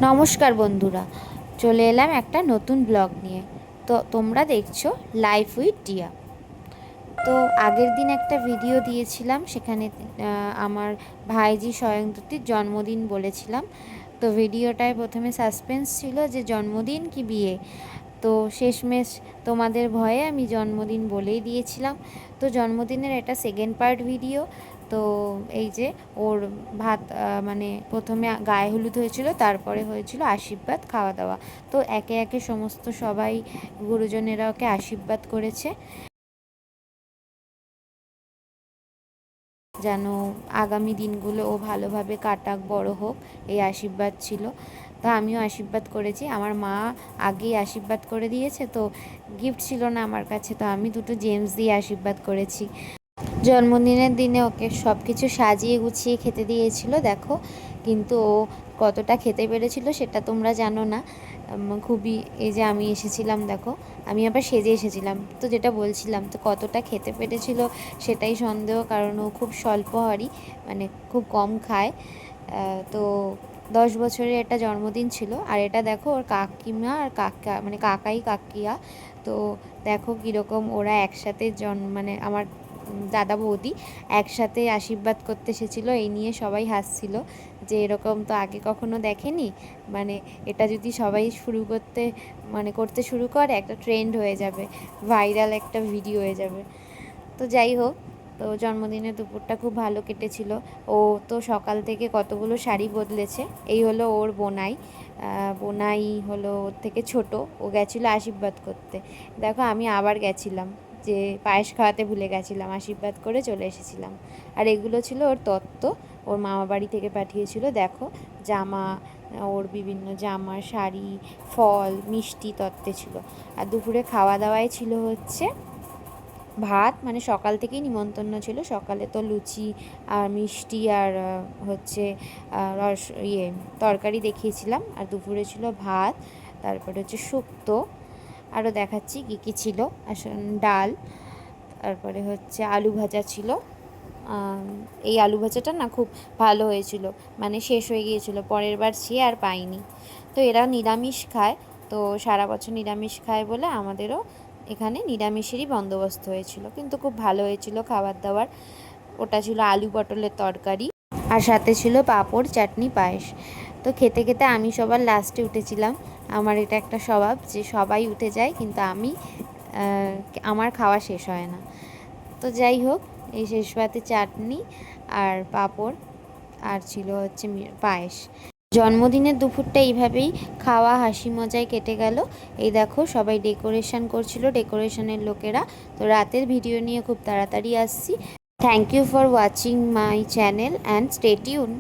নমস্কার বন্ধুরা, চলে এলাম একটা নতুন ব্লগ নিয়ে। তো তোমরা দেখছো লাইফ উইথ টিয়া। তো আগের দিন একটা ভিডিও দিয়েছিলাম, সেখানে আমার ভাইজি স্বয়ংদত্তির জন্মদিন বলেছিলাম। তো ভিডিওটায় প্রথমে সাসপেন্স ছিল যে জন্মদিন কি বিয়ে। তো শেষমেশ তোমাদের ভয়ে আমি জন্মদিন বলেই দিয়েছিলাম। তো জন্মদিনের এটা সেকেন্ড পার্ট ভিডিও। তো এই যে ওর ভাত মানে প্রথমে গায়ে হলুদ হয়েছিল, তারপরে হয়েছিল আশীর্বাদ খাওয়া দাওয়া। তো একে একে সমস্ত সবাই গুরুজনেরা ওকে আশীর্বাদ করেছে যেন আগামী দিনগুলো ও ভালোভাবে কাটাক, বড় হোক, এই আশীর্বাদ ছিল। তো আমিও আশীর্বাদ করেছি। আমার মা আগেই আশীর্বাদ করে দিয়েছে, তো গিফট ছিল না আমার কাছে, তো আমি দুটো জেমস দিয়ে আশীর্বাদ করেছি। জন্মদিনের দিনে ওকে সব কিছু সাজিয়ে গুছিয়ে খেতে দিয়েছিল দেখো, কিন্তু ও কতটা খেতে পেরেছিল সেটা তোমরা জানো না। খুবই, এই যে আমি এসেছিলাম দেখো, আমি আবার সেজে এসেছিলাম, তো যেটা বলছিলাম, তো কতটা খেতে পেরেছিল সেটাই সন্দেহ, কারণ ও খুব স্বল্পহারী, মানে খুব কম খায়। তো 10 বছরের একটা জন্মদিন ছিল, আর এটা দেখো ওর কাকিমা আর কাকা, মানে কাকাই কাকিয়া। তো দেখো কীরকম ওরা একসাথে মানে আমার দাদা বৌদি একসাথে আশীর্বাদ করতে এসেছিলো, এই নিয়ে সবাই হাসছিল যে এরকম তো আগে কখনো দেখেনি, মানে এটা যদি সবাই করতে শুরু করে একটা ট্রেন্ড হয়ে যাবে, ভাইরাল একটা ভিডিও হয়ে যাবে। তো যাই হোক, তো জন্মদিনের দুপুরটা খুব ভালো কেটেছিল। ও তো সকাল থেকে কতগুলো শাড়ি বদলেছে। এই হলো ওর বোনাই। বোনাই হলো ওর থেকে ছোট, ও গেছিলো আশীর্বাদ করতে। দেখো আমি আবার গেছিলাম, যে পায়েস খাওয়াতে ভুলে গেছিলাম, আশীর্বাদ করে চলে এসেছিলাম। আর এগুলো ছিল ওর তত্ত্ব, ওর মামা বাড়ি থেকে পাঠিয়েছিল। দেখো জামা, ওর বিভিন্ন জামা, শাড়ি, ফল, মিষ্টি তত্ত্বে ছিল। আর দুপুরে খাওয়া দাওয়ায় ছিল হচ্ছে ভাত, মানে সকাল থেকেই নিমন্ত্রণ ছিল। সকালে তো লুচি আর মিষ্টি আর হচ্ছে রস তরকারি দেখিয়েছিলাম, আর দুপুরে ছিল ভাত, তারপরে হচ্ছে শুক্তো, আরও দেখাচ্ছি কী কী ছিল, ডাল, তারপরে হচ্ছে আলু ভাজা ছিল। এই আলু ভাজাটা না খুব ভালো হয়েছিল, মানে শেষ হয়ে গিয়েছিল, পরের বার সে আর পাইনি। তো এরা নিরামিষ খায়, তো সারা বছর নিরামিষ খায় বলে আমাদেরও এখানে নিরামিষেরই বন্দোবস্ত হয়েছিল, কিন্তু খুব ভালো হয়েছিল খাবার দাবার। ওটা ছিল আলু পটলের তরকারি, আর সাথে ছিল পাঁপড়, চাটনি, পায়েস। তো খেতে খেতে আমি সবার লাস্টে উঠেছিলাম। আমার এটা একটা স্বভাব যে সবাই উঠে যায়, কিন্তু আমার খাওয়া শেষ হয় না। তো যাই হোক, এই শেষ পাতে চাটনি আর পাঁপড়, আর ছিল হচ্ছে পায়েস। জন্মদিনের দুপুরটা এইভাবেই খাওয়া হাসি মজায় কেটে গেল। এই দেখো সবাই ডেকোরেশন করছিল, ডেকোরেশনের লোকেরা। তো রাতের ভিডিও নিয়ে খুব তাড়াতাড়ি আসছি। Thank you for watching my channel and stay tune.